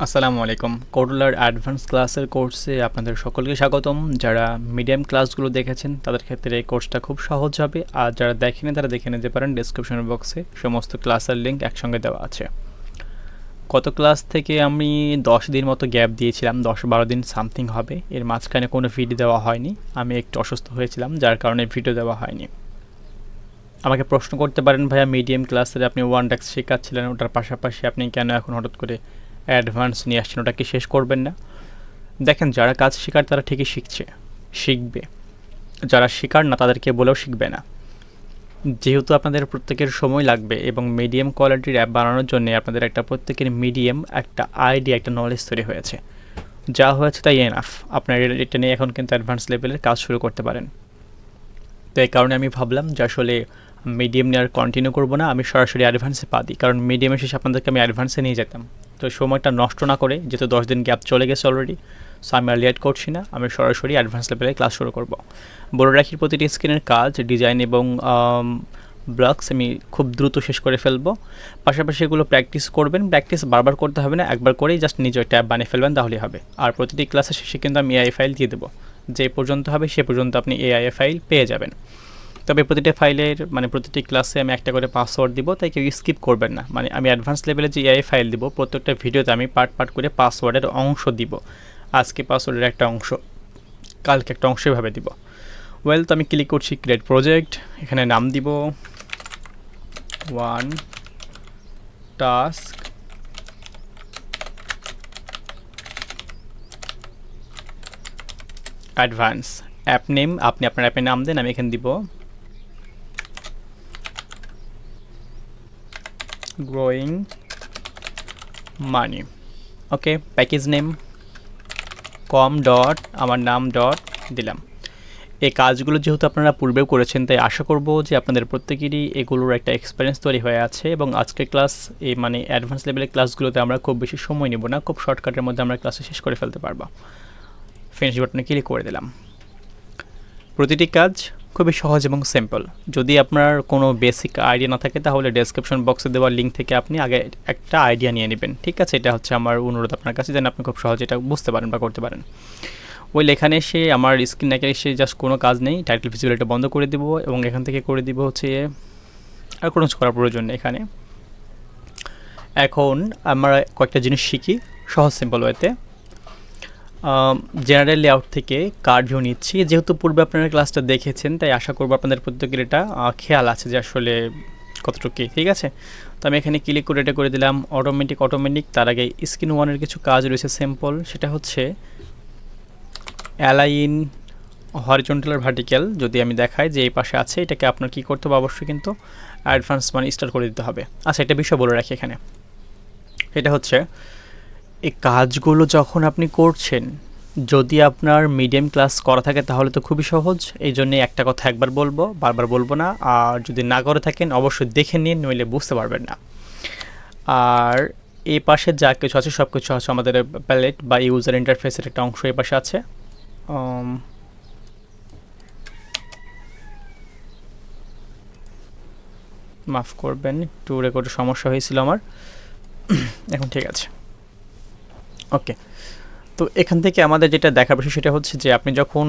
আসসালামু আলাইকুম। কোডলার অ্যাডভান্স ক্লাসের কোর্সে আপনাদের সকলকে স্বাগতম। যারা মিডিয়াম ক্লাসগুলো দেখেছেন তাদের ক্ষেত্রে এই কোর্সটা খুব সহজ হবে, আর যারা দেখেনি তারা দেখে নিতে পারেন। ডেসক্রিপশন বক্সে সমস্ত ক্লাসের লিঙ্ক একসঙ্গে দেওয়া আছে। গত ক্লাস থেকে আমি 10 দিন মতো গ্যাপ দিয়েছিলাম, 10-12 দিন সামথিং হবে। এর মাঝখানে কোনো ভিডিও দেওয়া হয়নি, আমি একটু অসুস্থ হয়েছিলাম যার কারণে ভিডিও দেওয়া হয়নি। আমাকে প্রশ্ন করতে পারেন, ভাইয়া মিডিয়াম ক্লাসের আপনি ওয়ান ডেক্স শেখাচ্ছিলেন, ওটার পাশাপাশি আপনি কেন এখন হঠাৎ করে অ্যাডভান্স নিয়ে আসছেন, ওটা কি শেষ করবেন না? দেখেন, যারা কাজ শেখার তারা ঠিকই শিখবে। যারা শেখার না তাদেরকে বলেও শিখবে না। যেহেতু আপনাদের প্রত্যেকের সময় লাগবে এবং মিডিয়াম কোয়ালিটির অ্যাপ বানানোর জন্য আপনাদের একটা প্রত্যেকের মিডিয়াম একটা আইডিয়া, একটা নলেজ তৈরি হয়েছে। যা হয়েছে তাই এনাফ। আপনার এটা নিয়ে এখন কিন্তু অ্যাডভান্স লেভেলের কাজ শুরু করতে পারেন। তো এই কারণে আমি ভাবলাম যে আসলে মিডিয়াম নিয়ে আর কন্টিনিউ করবো না, আমি সরাসরি অ্যাডভান্সে পা দিই। কারণ মিডিয়ামে শেষে আপনাদেরকে আমি অ্যাডভান্সে নিয়ে যেতাম। তো সময়টা নষ্ট না করে, যেহেতু 10 দিন গ্যাপ চলে গেছে অলরেডি, সো আমি আর লেট করছি না, আমি সরাসরি অ্যাডভান্স লেভেলে ক্লাস শুরু করব। বলে রাখি, প্রতিটি স্ক্রিনের কাজ, ডিজাইন এবং ব্লগস আমি খুব দ্রুত শেষ করে ফেলবো। পাশাপাশি এগুলো প্র্যাকটিস করবেন। প্র্যাকটিস বারবার করতে হবে না, একবার করেই জাস্ট নিজে ট্যাব বানিয়ে ফেলবেন, তাহলেই হবে। আর প্রতিটি ক্লাসের শেষে কিন্তু আমি এআই ফাইল দিয়ে দেবো। যে পর্যন্ত হবে সে পর্যন্ত আপনি এআই ফাইল পেয়ে যাবেন। তবে প্রতিটা ফাইলের প্রতিটি ক্লাসে আমি একটা করে পাসওয়ার্ড দিব, তাই কেউ স্কিপ করবেন না। আমি অ্যাডভান্স লেভেলে যে এআই ফাইল দিব, প্রত্যেকটা ভিডিওতে আমি পার্ট করে পাসওয়ার্ডের অংশ দিব। আজকে পাসওয়ার্ডের একটা অংশ, কালকে একটা অংশ, এভাবে দিব। তো আমি ক্লিক করছি ক্রিয়েট প্রজেক্ট, এখানে নাম দিব one task advance. App name আপনি আপনার অ্যাপের নাম দেন, আমি এখানে দিব গ্রোয়িং মানি। ওকে, প্যাকেজ নেম কম ডট আমার নাম ডট দিলাম। এই কাজগুলো যেহেতু আপনারা পূর্বেও করেছেন, তাই আশা করব যে আপনাদের প্রত্যেকেরই এগুলোর একটা এক্সপিরিয়েন্স তৈরি হয়ে আছে। এবং আজকের ক্লাস এই অ্যাডভান্স লেভেলের ক্লাসগুলোতে আমরা খুব বেশি সময় নেব না, খুব শর্টকাটের মধ্যে আমরা ক্লাসে শেষ করে ফেলতে পারবো। ফিনিশ বাটনে ক্লিক করে দিলাম। প্রতিটি কাজ খুবই সহজ এবং সিম্পল। যদি আপনার কোনো বেসিক আইডিয়া না থাকে, তাহলে ডেসক্রিপশন বক্সে দেওয়া লিঙ্ক থেকে আপনি আগে একটা আইডিয়া নিয়ে নেবেন, ঠিক আছে? এটা হচ্ছে আমার অনুরোধ আপনার কাছে, যেন আপনি খুব সহজে এটা বুঝতে পারেন বা করতে পারেন। এখানে এসে আমার স্ক্রিন একে এসে জাস্ট কোনো কাজ নেই, টাইটেল ভিজিবিলিটি বন্ধ করে দিব এবং এখান থেকে করে দিব হচ্ছে আর কোনো কিছু করার প্রয়োজন নেই এখানে। এখন আমরা কয়েকটা জিনিস শিখি সহজ সিম্পল ওয়েতে। জেনারেল লেআউট থেকে কার্ড ভিউ নিচ্ছি। যেহেতু পূর্বে আপনারা ক্লাসটা দেখেছেন, তাই আশা করবো আপনাদের প্রত্যেকের এটা খেয়াল আছে যে আসলে কতটুকু কী, ঠিক আছে? তো আমি এখানে ক্লিক করে এটা করে দিলাম অটোমেটিক। তার আগে স্ক্রিন ওয়ানের কিছু কাজ রয়েছে সিম্পল, সেটা হচ্ছে অ্যালাইন হরিজন্টাল আর ভার্টিক্যাল। যদি আমি দেখাই যে এই পাশে আছে, এটাকে আপনার কী করতে হবে, অবশ্যই কিন্তু অ্যাডভান্স স্টার্ট করে দিতে হবে। আচ্ছা, একটা বিষয় বলে রাখি এখানে, এটা হচ্ছে এই কাজগুলো যখন আপনি করছেন, যদি আপনার মিডিয়াম ক্লাস করা থাকে তাহলে তো খুবই সহজ। এই জন্যে একটা কথা একবার বলবো, বারবার বলবো না। আর যদি না করে থাকেন অবশ্যই দেখে নিন, নইলে বুঝতে পারবেন না। আর এই পাশে যা কিছু আছে সব কিছু আছে আমাদের প্যালেট বা ইউজার ইন্টারফেসের একটা অংশ এই পাশে আছে। মাফ করবেন, একটু রেকর্ডের সমস্যা হয়েছিল আমার, এখন ঠিক আছে। ওকে, তো এখান থেকে আমাদের যেটা দেখার বিষয় সেটা হচ্ছে যে আপনি যখন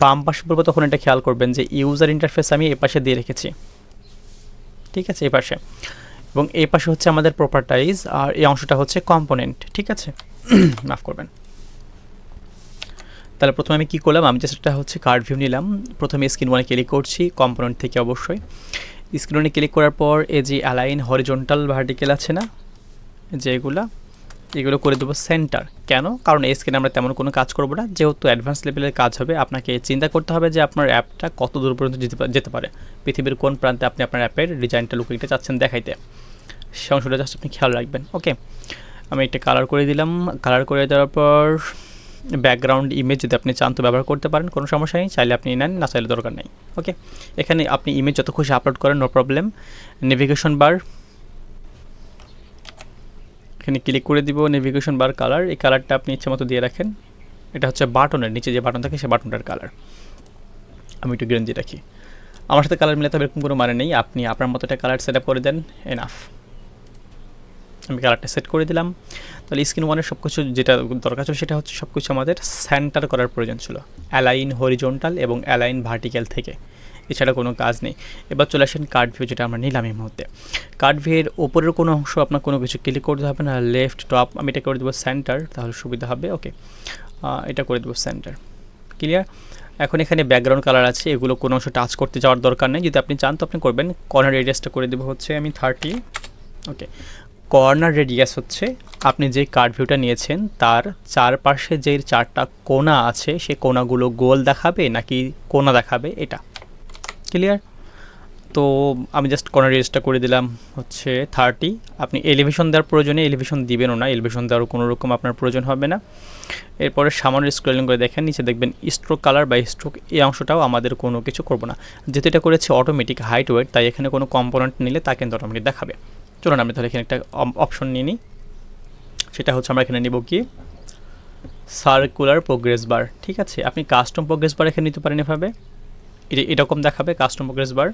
বাম পাশে পড়বো তখন এটা খেয়াল করবেন যে ইউজার ইন্টারফেস আমি এ পাশে দিয়ে রেখেছি, ঠিক আছে? এই পাশে, এবং এই পাশে হচ্ছে আমাদের প্রপার্টাইজ, আর এই অংশটা হচ্ছে কম্পোনেন্ট, ঠিক আছে? মাফ করবেন। তাহলে প্রথমে আমি কী করলাম, আমি জাস্ট একটা হচ্ছে কার্ড ভিউ নিলাম। প্রথমে স্ক্রিন ওয়ানে ক্লিক করছি, কম্পোনেন্ট থেকে অবশ্যই। স্ক্রিন ওয়ানে ক্লিক করার পর এই যে অ্যালাইন হরিজন্টাল ভার্টিক্যাল আছে না, যে এগুলো করে দেবো সেন্টার। কেন? কারণ এই স্ক্রিনে আমরা তেমন কোনো কাজ করবো না, যেহেতু অ্যাডভান্স লেভেলের কাজ হবে। আপনাকে চিন্তা করতে হবে যে আপনার অ্যাপটা কত দূর পর্যন্ত যেতে পারে, পৃথিবীর কোন প্রান্তে আপনি আপনার অ্যাপের ডিজাইনটা লুকিংটা চাচ্ছেন দেখাইতে, সে অংশটা জাস্ট আপনি খেয়াল রাখবেন। ওকে, আমি একটা কালার করে দিলাম। কালার করে দেওয়ার পর ব্যাকগ্রাউন্ড ইমেজ যদি আপনি চান তো ব্যবহার করতে পারেন, কোনো সমস্যা নেই, চাইলে আপনি নেন, না চাইলে দরকার নেই। ওকে, এখানে আপনি ইমেজ যত খুশি আপলোড করেন, নো প্রবলেম। নেভিগেশন বার, এখানে ক্লিক করে দিব নেভিগেশন বার কালার। এই কালারটা আপনি ইচ্ছে মতো দিয়ে রাখেন। এটা হচ্ছে বাটনের নিচে যে বাটন থাকে সে বাটনটার কালার। আমি একটু গ্রিন দিয়ে রাখি। আমার সাথে কালার মিলাতে হবে এরকম কোনো মানে নেই, আপনি আপনার মতো একটা কালার সেট আপ করে দেন, এনাফ। আমি কালারটা সেট করে দিলাম। তাহলে স্ক্রিন 1-এর সব কিছু যেটা দরকার ছিল সেটা হচ্ছে সব কিছু আমাদের সেন্টার করার প্রয়োজন ছিল, অ্যালাইন হরিজন্টাল এবং অ্যালাইন ভার্টিক্যাল থেকে, এছাড়া কোনো কাজ নেই। এবার চলে আসেন কার্ড ভিউ, যেটা আমরা নিলাম এই মুহূর্তে। কার্ড ভিউয়ের ওপরের কোনো অংশ আপনার কোনো কিছু ক্লিক করতে হবে না, লেফট টপ, আমি এটা করে দেবো সেন্টার, তাহলে সুবিধা হবে। ওকে, এটা করে দেবো সেন্টার, ক্লিয়ার। এখন এখানে ব্যাকগ্রাউন্ড কালার আছে, এগুলো কোনো অংশ টাচ করতে যাওয়ার দরকার নেই, যদি আপনি চান তো আপনি করবেন। কর্নার রেডিয়াসটা করে দেবো হচ্ছে আমি 30। ওকে, কর্নার রেডিয়াস হচ্ছে আপনি যে কার্ড ভিউটা নিয়েছেন তার চারপাশে যে 4টা কোণা আছে সেই কোণাগুলো গোল দেখাবে নাকি কোণা দেখাবে, এটা ক্লিয়ার। তো আমি জাস্ট কর্নার রেডিয়াসটা করে দিলাম হচ্ছে 30। আপনি এলিভেশন দেওয়ার প্রয়োজনে এলিভেশন দিবেনও না, এলিভেশন দেওয়ার কোনো রকম আপনার প্রয়োজন হবে না। এরপরে সামান্য স্ক্রলিং করে দেখেন নিচে দেখবেন স্ট্রোক কালার বা স্ট্রোক, এই অংশটাও আমাদের কোনো কিছু করব না, যেহেতু এটা করেছে অটোমেটিক হাইট ওয়েট, তাই এখানে কোনো কম্পোনেন্ট নিলে তা কিন্তু অটোমেটিক দেখাবে। চলুন আমি তাহলে এখানে একটা অপশন নিয়ে নিই, সেটা হচ্ছে আমরা এখানে নিব কি সার্কুলার প্রোগ্রেস বার। ঠিক আছে, আপনি কাস্টম প্রোগ্রেস বার এখানে নিতে পারেন, এভাবে এরকম দেখাবে কাস্টম প্রোগ্রেস বার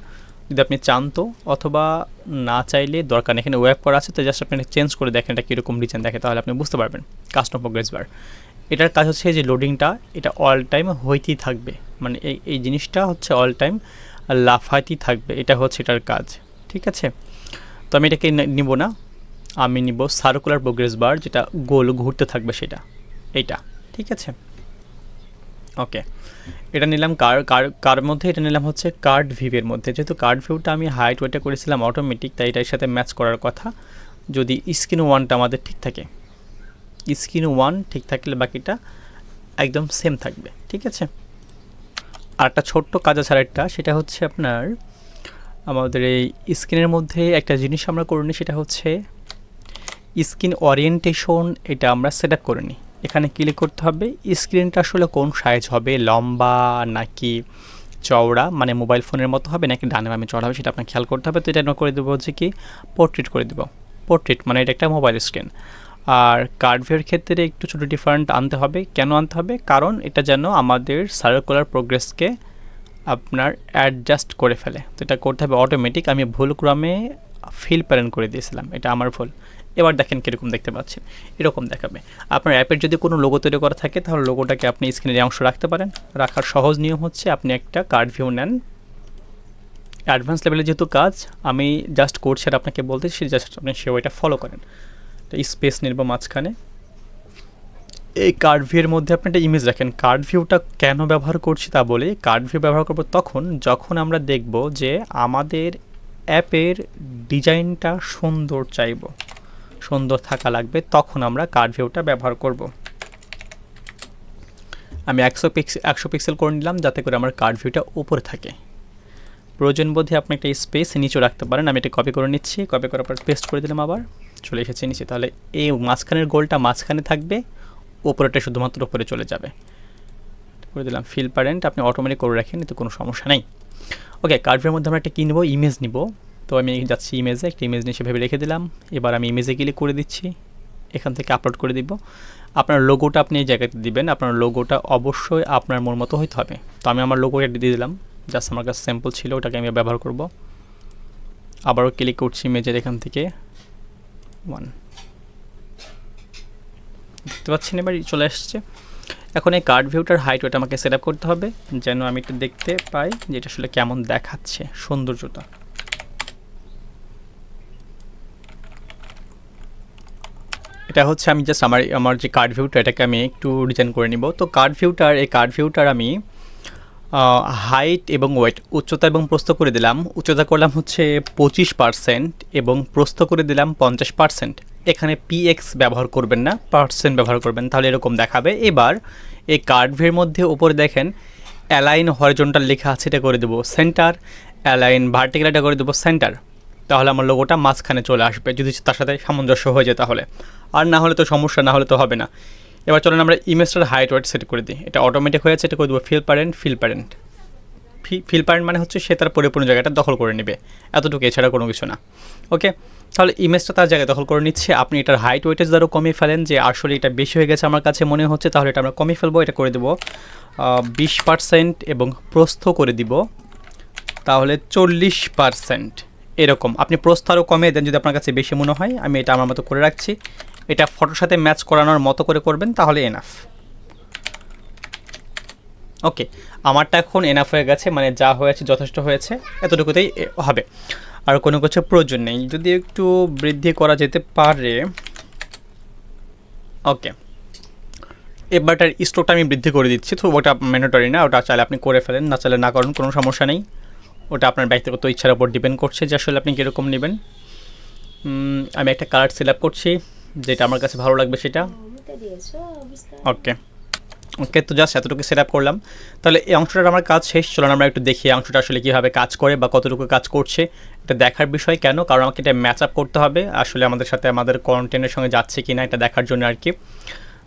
যদি আপনি চান তো, অথবা না চাইলে দরকার নেই, এখানে ওয়েব করা আছে তো জাস্ট আপনি চেঞ্জ করে দেখেন এটা কীরকম ডিজাইন দেখে, তাহলে আপনি বুঝতে পারবেন। কাস্টম প্রোগ্রেস বার এটার কাজ হচ্ছে যে লোডিংটা এটা অল টাইম হইতেই থাকবে, মানে এই জিনিসটা হচ্ছে অল টাইম লাফাইতেই থাকবে, এটা হচ্ছে এটার কাজ। ঠিক আছে, তো আমি এটাকে নিব না, আমি নিব সার্কুলার প্রোগ্রেস বার, যেটা গোল ঘুরতে থাকবে সেটা, এইটা। ঠিক আছে, ওকে, এটা নিলাম কার মধ্যে, এটা নিলাম হচ্ছে কার্ড ভিউয়ের মধ্যে। যেহেতু কার্ড ভিউটা আমি হাইট ওয়েটে করেছিলাম অটোমেটিক, তাই এটার সাথে ম্যাচ করার কথা। যদি স্ক্রিন 1টা আমাদের ঠিক থাকে, স্ক্রিন 1 ঠিক থাকলে বাকিটা একদম সেম থাকবে। ঠিক আছে, আর একটা ছোট্ট কাজ আছে আরেকটা, সেটা হচ্ছে আপনার আমাদের এই স্ক্রিনের মধ্যে একটা জিনিস আমরা করে নিই, সেটা হচ্ছে স্ক্রিন ওরিয়েন্টেশন, এটা আমরা সেট আপ করে নিই। এখানে ক্লিক করতে হবে, স্ক্রিনটা আসলে কোন সাইজ হবে, লম্বা নাকি চওড়া, মানে মোবাইল ফোনের মতো হবে নাকি ডানে বামে চড়া হবে, সেটা আপনাকে খেয়াল করতে হবে। তো এটা করে দেবো হচ্ছে কি পোর্ট্রেট করে দেবো, পোর্ট্রেট মানে এটা একটা মোবাইল স্ক্রিন। আর কার্ড ভিউয়ের ক্ষেত্রে একটু ছোটো ডিফারেন্ট আনতে হবে, কেন আনতে হবে, কারণ এটা যেন আমাদের সার্কুলার প্রোগ্রেসকে আপনার অ্যাডজাস্ট করে ফেলে, তো এটা করতে হবে অটোমেটিক। আমি ভুলক্রমে ফিল প্যারেন্ট করে দিয়েছিলাম, এটা আমার ভুল। এবার দেখেন কীরকম দেখতে পাচ্ছেন, এরকম দেখাবে। আপনার অ্যাপের যদি কোনো লোগো তৈরি করা থাকে তাহলে লোগোটাকে আপনি স্ক্রিনের অংশ রাখতে পারেন। রাখার সহজ নিয়ম হচ্ছে আপনি একটা কার্ড ভিউ নেন, অ্যাডভান্স লেভেলে যেহেতু কাজ আমি জাস্ট করছি আর আপনাকে বলতেছি, জাস্ট আপনি ওইটা ফলো করেন। তো স্পেস নেব মাঝখানে, এই কার্ড ভিউয়ের মধ্যে আপনি একটা ইমেজ রাখেন। কার্ড ভিউটা কেন ব্যবহার করছি তা বলে, কার্ড ভিউ ব্যবহার করব তখন যখন আমরা দেখব যে আমাদের অ্যাপের ডিজাইনটা সুন্দর চাইব, সুন্দর থাকা লাগবে, তখন আমরা কার্ড ভিউটা ব্যবহার করব। আমি 100 পিক্সেল করে নিলাম যাতে করে আমার কার্ড ভিউটা উপরে থাকে। প্রয়োজন বোধে আপনি একটা স্পেস নিচে রাখতে পারেন। আমি এটা কপি করে নিচ্ছি, কপি করার পর পেস্ট করে দিলাম, আবার চলে এসেছে নিচে। তাহলে এই মাঝখানের গোলটা মাঝখানে থাকবে, উপরেটা শুধুমাত্র উপরে চলে যাবে। করে দিলাম ফিল প্যারেন্ট, আপনি অটোমেটিক করে রাখেন, এতে কোনো সমস্যা নেই। ওকে, কার্ড ভিউয়ের মধ্যে আমরা একটা কী নেব, ইমেজ নিব। তো আমি যাচ্ছি ইমেজে, একটা ইমেজ নিয়ে সেভাবে রেখে দিলাম। এবার আমি ইমেজে ক্লিক করে দিচ্ছি, এখান থেকে আপলোড করে দিব। আপনার লোগোটা আপনি এই জায়গাতে দিবেন, আপনার লোগোটা অবশ্যই আপনার মন মতো হইতে হবে। তো আমি আমার লোগোটা দিয়ে দিলাম, জাস্ট আমার কাছে স্যাম্পল ছিল, ওটাকে আমি ব্যবহার করব। আবারও ক্লিক করছি ইমেজের এখান থেকে 1, দেখতে পাচ্ছেন এবার চলে আসছে। এখন এই কার্ড ভিউটার হাইট ওটা আমাকে সেট আপ করতে হবে, যেন আমি এটা দেখতে পাই যে এটা আসলে কেমন দেখাচ্ছে সৌন্দর্যতা। এটা হচ্ছে আমি জাস্ট আমার যে কার্ড ভিউটা এটাকে আমি একটু ডিজাইন করে নিব। তো এই কার্ড ভিউটার আমি হাইট এবং ওয়েট, উচ্চতা এবং প্রস্থ করে দিলাম। উচ্চতা করলাম হচ্ছে 25% এবং প্রস্থ করে দিলাম 50%। এখানে PX ব্যবহার করবেন না, পার্সেন্ট ব্যবহার করবেন, তাহলে এরকম দেখাবে। এবার এই কার্ড ভিউর মধ্যে উপরে দেখেন অ্যালাইন হরিজন্টাল লেখা আছে, এটা করে দেবো সেন্টার, অ্যালাইন ভার্টিক্যাল এটা করে দেবো সেন্টার। তাহলে আমার লোগোটা মাঝখানে চলে আসবে, যদি তার সাথে সামঞ্জস্য হয়ে যায় তাহলে। আর না হলে তো সমস্যা, না হলে তো হবে না। এবার চলেন আমরা ইমেজটার হাইট ওয়েট সেট করে দিই। এটা অটোমেটিক হয়ে যাচ্ছে, এটা করে দেবো ফিল প্যারেন্ট মানে হচ্ছে সে তার পরিপূর্ণ জায়গাটা দখল করে নেবে, এতটুকু, এছাড়া কোনো কিছু না। ওকে, তাহলে ইমেজটা তার জায়গায় দখল করে নিচ্ছে। আপনি এটার হাইট ওয়েটেজ দ্বারা কমিয়ে ফেলেন, যে আসলে এটা বেশি হয়ে গেছে আমার কাছে মনে হচ্ছে, তাহলে এটা আমরা কমিয়ে ফেলবো। এটা করে দেবো 20% এবং প্রস্থ করে দিব তাহলে 40%। এরকম আপনি প্রস্থ আরও কমিয়ে দেন যদি আপনার কাছে বেশি মনে হয়। আমি এটা আমার মতো করে রাখছি, এটা ফটোর সাথে ম্যাচ করানোর মতো করে করবেন, তাহলে এনাফ। ওকে, আমারটা এখন এনাফ হয়ে গেছে, মানে যা হয়েছে যথেষ্ট হয়েছে, এতটুকুতেই হবে, আর কোনো কিছু প্রয়োজন নেই। যদি একটু বৃদ্ধি করা যেতে পারে। ওকে, এবারটার স্ট্রোকটা আমি বৃদ্ধি করে দিচ্ছি, তো ওটা ম্যান্ডেটরি না, ওটা চাইলে আপনি করে ফেলেন, না চাইলে না করেন, কোনো সমস্যা নেই। ওটা আপনার ব্যক্তিগত ইচ্ছার উপর ডিপেন্ড করছে যে আসলে আপনি কীরকম নেবেন। আমি একটা কালার সিলেক্ট করছি, যেটা আমার কাছে ভালো লাগবে সেটা। ওকে ওকে, তো জাস্ট এতটুকু সেট আপ করলাম। তাহলে এই অংশটার আমার কাজ শেষ। চলুন আমরা একটু দেখি অংশটা আসলে কীভাবে কাজ করে বা কতটুকু কাজ করছে। এটা দেখার বিষয় কেন, কারণ আমাকে এটা ম্যাচ আপ করতে হবে আসলে আমাদের সাথে, আমাদের কন্টেন্টের সঙ্গে যাচ্ছে কি না এটা দেখার জন্য আর কি।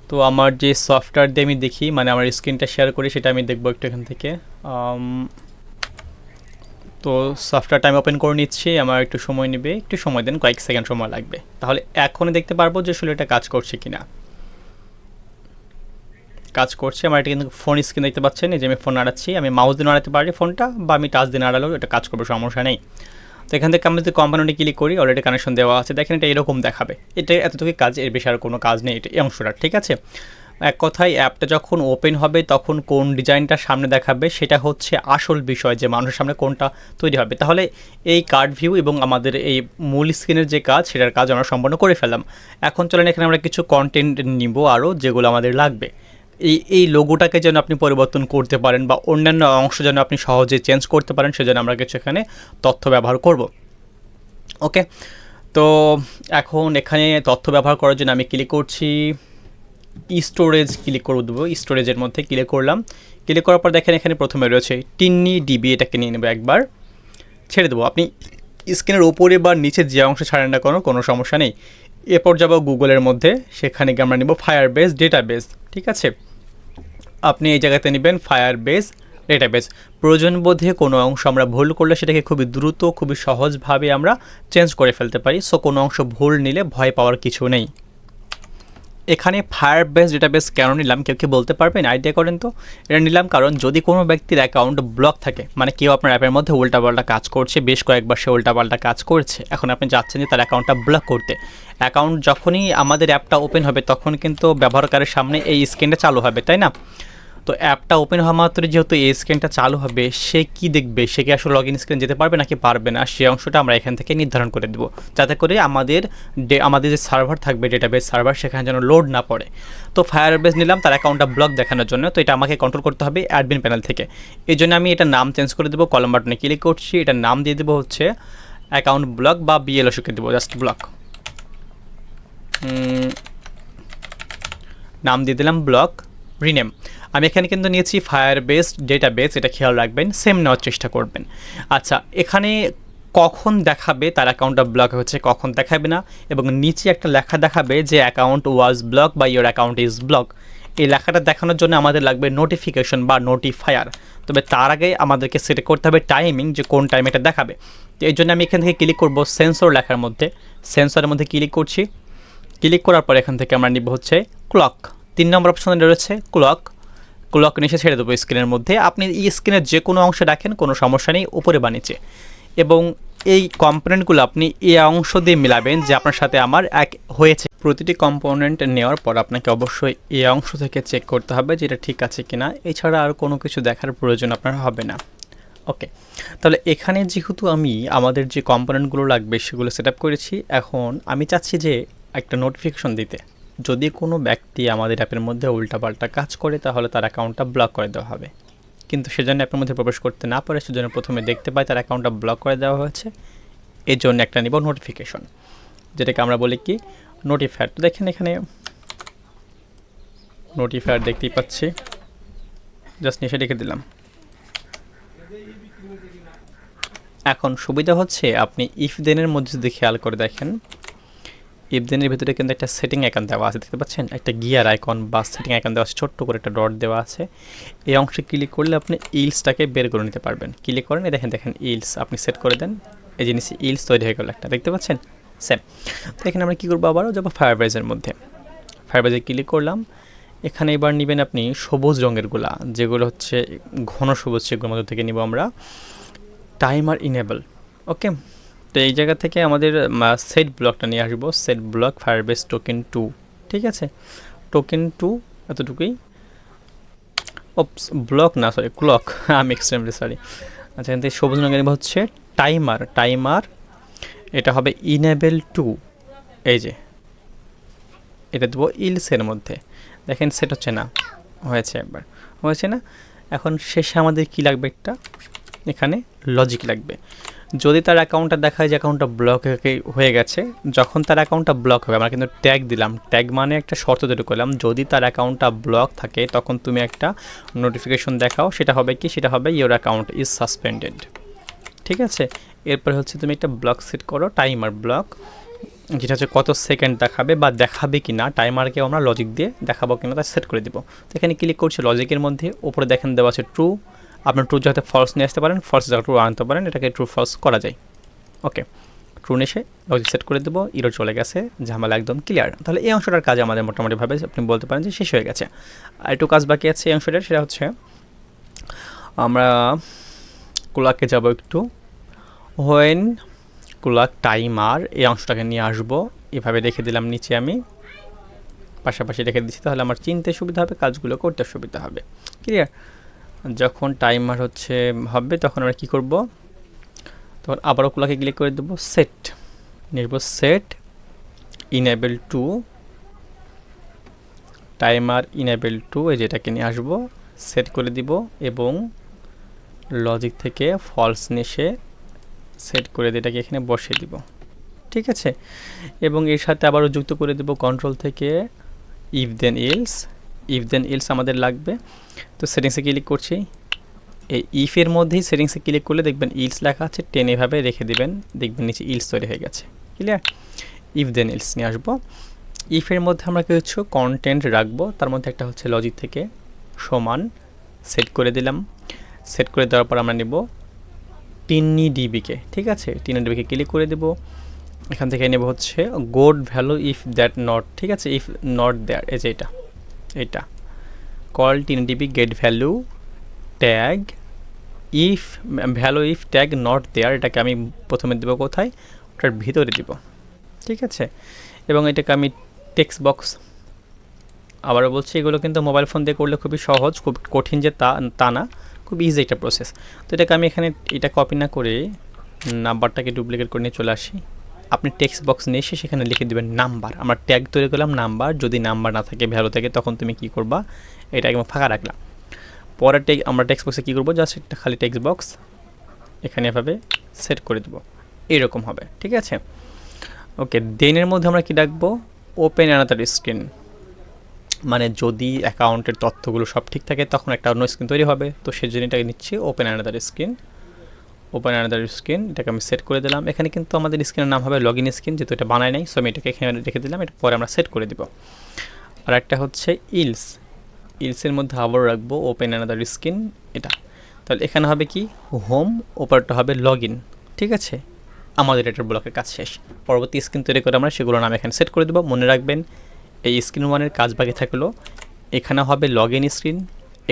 তো আমার যে সফটওয়্যার দিয়ে আমি দেখি, মানে আমার স্ক্রিনটা শেয়ার করি, সেটা আমি দেখবো একটু এখান থেকে। তো সফটওয়্যারটা আমি ওপেন করে নিচ্ছি, আমার একটু সময় নেবে, একটু সময় দেন, কয়েক সেকেন্ড সময় লাগবে, তাহলে এখনই দেখতে পারবো যে আসলে এটা কাজ করছে কি না। কাজ করছে আমার, এটা কিন্তু ফোন স্ক্রিন দেখতে পাচ্ছেন, এই যে আমি ফোন নাড়াচ্ছি, আমি মাউস দিয়ে নাড়াতে পারি ফোনটা, বা আমি টাচ দিয়ে নাড়ালেও এটা কাজ করবে, সমস্যা নেই। তো এখান থেকে আমি যদি কম্পোনেন্টে ক্লিক করি, অলরেডি কানেকশন দেওয়া আছে, দেখেন এটা এরকম দেখাবে, এটা এতটুকু কাজ, এর বেশি আর কোনো কাজ নেই, এটা এই অংশটা, ঠিক আছে। এক কথায় অ্যাপটা যখন ওপেন হবে তখন কোন ডিজাইনটা সামনে দেখাবে সেটা হচ্ছে আসল বিষয়, যে মানুষের সামনে কোনটা তৈরি হবে। তাহলে এই কার্ড ভিউ এবং আমাদের এই মূল স্ক্রিনের যে কাজ, সেটার কাজ আমরা সম্পন্ন করে ফেললাম। এখন চলেন এখানে আমরা কিছু কন্টেন্ট নিব আরও, যেগুলো আমাদের লাগবে। এই লোগোটাকে যেন আপনি পরিবর্তন করতে পারেন বা অন্যান্য অংশ যেন আপনি সহজে চেঞ্জ করতে পারেন, সেজন্য আমরা কিছু এখানে তথ্য ব্যবহার করব। ওকে, তো এখন এখানে তথ্য ব্যবহার করার জন্য আমি ক্লিক করছি, স্টোরেজ ক্লিক করে দেবো, স্টোরেজের মধ্যে ক্লিক করলাম। ক্লিক করার পর দেখেন এখানে প্রথমে রয়েছে টিন্নি ডিবি, এটাকে নিয়ে নেবো, একবার ছেড়ে দেবো। আপনি স্ক্রিনের ওপরে বা নিচে যে অংশে ছাড়েন না কোনো সমস্যা নেই। এরপর যাবো গুগলের মধ্যে, সেখানে গিয়ে আমরা নেব ফায়ারবেস ডেটাবেস, ঠিক আছে। আপনি এই জায়গাতে নেবেন ফায়ারবেস ডেটাবেস। প্রয়োজন বোধে কোনো অংশ আমরা ভুল করলে সেটাকে খুবই দ্রুত, খুবই সহজভাবে আমরা চেঞ্জ করে ফেলতে পারি। সো কোনো অংশ ভুল নিলে ভয় পাওয়ার কিছু নেই। এখানে ফায়ারবেস ডেটাবেস কেন নিলাম, কেউ কি বলতে পারবেন, আইডিয়া করেন তো? এটা নিলাম কারণ যদি কোনো ব্যক্তির অ্যাকাউন্ট ব্লক থাকে, মানে কেউ আপনার অ্যাপের মধ্যে উল্টাপাল্টা কাজ করছে, বেশ কয়েকবার সে উল্টাপাল্টা কাজ করছে, এখন আপনি চাচ্ছেন যে তার অ্যাকাউন্টটা ব্লক করতে। অ্যাকাউন্ট যখনই আমাদের অ্যাপটা ওপেন হবে তখন কিন্তু ব্যবহারকারীর সামনে এই স্ক্রিনটা চালু হবে, তাই না? তো অ্যাপটা ওপেন হওয়া মাত্র যেহেতু এই স্ক্রিনটা চালু হবে, সে কি দেখবে, সে কি আসলে লগ ইন স্ক্রিন যেতে পারবে নাকি পারবে না, সেই অংশটা আমরা এখান থেকে নির্ধারণ করে দেবো, যাতে করে আমাদের যে সার্ভার থাকবে, ডেটাবেস সার্ভার, সেখানে যেন লোড না পড়ে। তো ফায়ারবেস নিলাম তার অ্যাকাউন্টটা ব্লক দেখানোর জন্য, তো এটা আমাকে কন্ট্রোল করতে হবে অ্যাডমিন প্যানেল থেকে। এই জন্য আমি এটা নাম চেঞ্জ করে দেবো, কলম বাটনে ক্লিক করছি, এটার নাম দিয়ে দেবো হচ্ছে অ্যাকাউন্ট ব্লক বা বিএলও শিখে দেবো, জাস্ট ব্লক, নাম দিয়ে দিলাম ব্লক, রিনেম। আমি এখানে কিন্তু নিয়েছি ফায়ারবেস ডেটাবেস, এটা খেয়াল রাখবেন, সেম নেওয়ার চেষ্টা করবেন। আচ্ছা, এখানে কখন দেখাবে তার অ্যাকাউন্টটা ব্লক হচ্ছে, কখন দেখাবে না, এবং নিচে একটা লেখা দেখাবে যে অ্যাকাউন্ট ওয়াজ ব্লক বা ইয়োর অ্যাকাউন্ট ইজ ব্লক। এই লেখাটা দেখানোর জন্য আমাদের লাগবে নোটিফিকেশন বা নোটিফায়ার। তবে তার আগে আমাদেরকে সেট করতে হবে টাইমিং, যে কোন টাইমে এটা দেখাবে। তো এই জন্য আমি এখান থেকে ক্লিক করব সেন্সর লেখার মধ্যে, সেন্সরের মধ্যে ক্লিক করছি। ক্লিক করার পর এখান থেকে আমরা নিব হচ্ছে ক্লক, 3 নম্বর অপশনে রয়েছে ক্লক। ক্লক নিচে ছেড়ে দেবো স্ক্রিনের মধ্যে। আপনি এই স্ক্রিনের যে কোনো অংশে রাখেন, কোনো সমস্যা নেই, উপরে বা নিচে। এবং এই কম্পোনেন্টগুলো আপনি এই অংশ দিয়ে মিলাবেন যে আপনার সাথে আমার এক হয়েছে। প্রতিটি কম্পোনেন্ট নেওয়ার পর আপনাকে অবশ্যই এই অংশ থেকে চেক করতে হবে যে এটা ঠিক আছে কিনা, এছাড়া আর কোনো কিছু দেখার প্রয়োজন আপনার হবে না। ওকে, তাহলে এখানে যেহেতু আমি আমাদের যে কম্পোনেন্টগুলো লাগবে সেগুলো সেট আপ করেছি, এখন আমি চাচ্ছি যে একটা নোটিফিকেশন দিতে, যদি কোনো ব্যক্তি আমাদের অ্যাপের মধ্যে উল্টাপাল্টা কাজ করে তাহলে তার অ্যাকাউন্টটা ব্লক করে দেওয়া হবে। কিন্তু সেজন্য অ্যাপের মধ্যে প্রবেশ করতে না পারে, সেজন্য প্রথমে দেখতে পাই তার অ্যাকাউন্টটা ব্লক করে দেওয়া হয়েছে, এর জন্য একটা নিব নোটিফিকেশন, যেটাকে আমরা বলি কি নোটিফায়ার। তো দেখেন এখানে নোটিফায়ার দেখতেই পাচ্ছি, জাস্ট নিচে রেখে দিলাম। এখন সুবিধা হচ্ছে আপনি ইফ দেনের মধ্যে যদি খেয়াল করে দেখেন, ইফ দেনের ভিতরে কিন্তু একটা সেটিং আইকন দেওয়া আছে, দেখতে পাচ্ছেন একটা গিয়ার আইকন বা সেটিং আইকন দেওয়া আছে, ছোট্ট করে একটা ডট দেওয়া আছে। এই অংশে ক্লিক করলে আপনি ইলসটাকে বের করে নিতে পারবেন। ক্লিক করেন, দেখেন ইলস আপনি সেট করে দেন, এই জিনিস ইলস তৈরি হয়ে গেল একটা, দেখতে পাচ্ছেন সেম। তো এখানে আমরা কী করবো, আবারও যাবো ফায়ারবেসের মধ্যে, ফায়ারবেসে ক্লিক করলাম। এখানে এবার নেবেন আপনি সবুজ রঙেরগুলা, যেগুলো হচ্ছে ঘন সবুজ, সেগুলোর মধ্যে থেকে নিব আমরা টাইমার ইনেবল। ওকে, তো এই জায়গা থেকে আমাদের সেট ব্লকটা নিয়ে আসবো, সেট ব্লক ফায়ারবেস টোকেন 2, ঠিক আছে, টোকেন 2 এতটুকুই। ওপস, ব্লক না, সরি ক্লক, আমি এক্সট্রিমলি সরি। আচ্ছা, এখান থেকে সবুজ রঙের হচ্ছে টাইমার, টাইমার এটা হবে ইনেবল টু, এই যে এটা দেবো ইলসের মধ্যে। দেখেন সেট হচ্ছে না, হয়েছে একবার, হয়েছে না। এখন শেষে আমাদের কি লাগবে, একটা এখানে লজিক লাগবে। যদি তার অ্যাকাউন্টটা দেখায় যে অ্যাকাউন্টটা ব্লক হয়ে গেছে, যখন তার অ্যাকাউন্টটা ব্লক হবে আমরা কিন্তু ট্যাগ দিলাম, ট্যাগ মানে একটা শর্ত তৈরি করলাম, যদি তার অ্যাকাউন্টটা ব্লক থাকে তখন তুমি একটা নোটিফিকেশন দেখাও, সেটা হবে কি, সেটা হবে ইওর অ্যাকাউন্ট ইজ সাসপেন্ডেড, ঠিক আছে। এরপর হচ্ছে তুমি একটা ব্লক সেট করো, টাইমার ব্লক, যেটা হচ্ছে কত সেকেন্ড দেখাবে বা দেখাবে কি না, টাইমারকে আমরা লজিক দিয়ে দেখাবো কিনা তা সেট করে দিব। তো এখানে ক্লিক করছি লজিকের মধ্যে, উপরে দেখেন দেওয়া আছে ট্রু, আপনার ট্রু যাতে ফলস নিয়ে আসতে পারেন, ফলস যাতে ট্রু আনতে পারেন, এটাকে ট্রু ফলস করা যায়। ওকে, ট্রু এসে লজিক সেট করে দেবো, ইরো চলে গেছে, ঝামেলা একদম ক্লিয়ার। তাহলে এই অংশটার কাজ আমাদের মোটামুটিভাবে আপনি বলতে পারেন যে শেষ হয়ে গেছে। আর একটু কাজ বাকি আছে এই অংশটার, সেটা হচ্ছে আমরা কুলাকে যাব একটু, হোয়েন কুলাক টাইমার এই অংশটাকে নিয়ে আসবো, এভাবে রেখে দিলাম নিচে, আমি পাশাপাশি রেখে দিচ্ছি, তাহলে আমার চিনতে সুবিধা হবে, কাজগুলো করতে সুবিধা হবে, ক্লিয়ার। যখন টাইমার হচ্ছে হবে তখন আমরা কী করব, তখন আবারও কুলাকে ক্লিক করে দেবো, সেট নিব, set enable to timer enable to, এই যেটাকে নিয়ে আসবো, সেট করে দিব এবং লজিক থেকে ফলস নিয়ে সেট করে দিয়ে এটাকে এখানে বসিয়ে দিব, ঠিক আছে। এবং এর সাথে আবারও যুক্ত করে দেব কন্ট্রোল থেকে if then else, if then else আমাদের লাগবে। তো সেটিংসে ক্লিক করছি, এই ইফের মধ্যেই সেটিংসে ক্লিক করলে দেখবেন ইলস লেখা আছে, টেন এভাবে রেখে দেবেন, দেখবেন নিচে ইলস তৈরি হয়ে গেছে, ক্লিয়ার। ইফ দেন ইলস নিয়ে আসবো, ইফের মধ্যে আমরা কিছু কন্টেন্ট রাখবো, তার মধ্যে একটা হচ্ছে লজিক থেকে সমান, সেট করে দিলাম। সেট করে দেওয়ার পর আমরা নেব টিনি ডিবিকে, ঠিক আছে, টিনি ডিবিকে ক্লিক করে দেব, এখান থেকে নেব হচ্ছে গোড ভ্যালু ইফ দ্যাট নট, ঠিক আছে, ইফ নট দেয়ার, এই যে এটা, এটা call tiny DB get value tag if value if tag not there, এটাকে আমি প্রথমে দেবো কোথায়, ওটার ভিতরে দিব, ঠিক আছে। এবং এটাকে আমি টেক্সট বক্স, আবারও বলছি এগুলো কিন্তু মোবাইল ফোন দিয়ে করলে খুবই সহজ, খুব কঠিন যে তা না, খুব ইজি একটা প্রসেস। তো এটাকে আমি এখানে এটা কপি না করে নাম্বারটাকে ডুপ্লিকেট করে নিয়ে চলে আসি, আপনি টেক্সট বক্স নিয়ে এসে সেখানে লিখে দেবেন নাম্বার, আমরা ট্যাগ তৈরি করলাম নাম্বার, যদি নাম্বার না থাকে ভ্যালু থাকে তখন তুমি কী করবা, এটা একদম ফাঁকা রাখলাম। পরে আমরা টেক্সট বক্সে কী করবো, জাস্ট একটা খালি টেক্সট বক্স এখানে এভাবে সেট করে দেবো, এরকম হবে, ঠিক আছে। ওকে, দেনের মধ্যে আমরা কী রাখবো, ওপেন অ্যানাদার স্ক্রিন, মানে যদি অ্যাকাউন্টের তথ্যগুলো সব ঠিক থাকে তখন একটা অন্য স্ক্রিন তৈরি হবে, তো সেই জন্য এটাকে নিচ্ছি open another screen, open another screen, এটাকে আমি সেট করে দিলাম। এখানে কিন্তু আমাদের স্ক্রিনের নাম হবে লগ ইন স্ক্রিন, যেহেতু এটা বানায় নাই, সো আমি এটাকে এখানে রেখে দিলাম, এটা পরে আমরা সেট করে দিব। আর একটা হচ্ছে ইলস, ইলসের মধ্যে আবার রাখবো ওপেন অ্যানাদার স্ক্রিন, এটা, তাহলে এখানে হবে কি হোম, ওপরটা হবে লগ ইন, ঠিক আছে। আমাদের এটার ব্লকের কাজ শেষ, পরবর্তী স্ক্রিন তৈরি করে আমরা সেগুলো নাম এখানে সেট করে দেবো। মনে রাখবেন এই স্ক্রিন ওয়ানের কাজ বাকি থাকলো, এখানে হবে লগ ইন স্ক্রিন,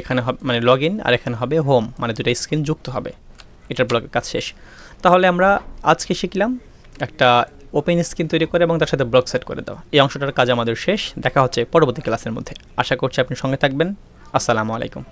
এখানে হবে মানে লগ ইন, আর এখানে হবে হোম, মানে দুটো স্ক্রিন যুক্ত হবে, এটার ব্লকের কাজ শেষ। তাহলে আমরা আজকে শিখলাম একটা ওপেন স্ক্রিন তৈরি করে এবং তার সাথে ব্লক সেট করে দেওয়া, এই অংশটার কাজ আমাদের শেষ। দেখা হচ্ছে পরবর্তী ক্লাসের মধ্যে, আশা করছি আপনি সঙ্গে থাকবেন। আসসালামু আলাইকুম।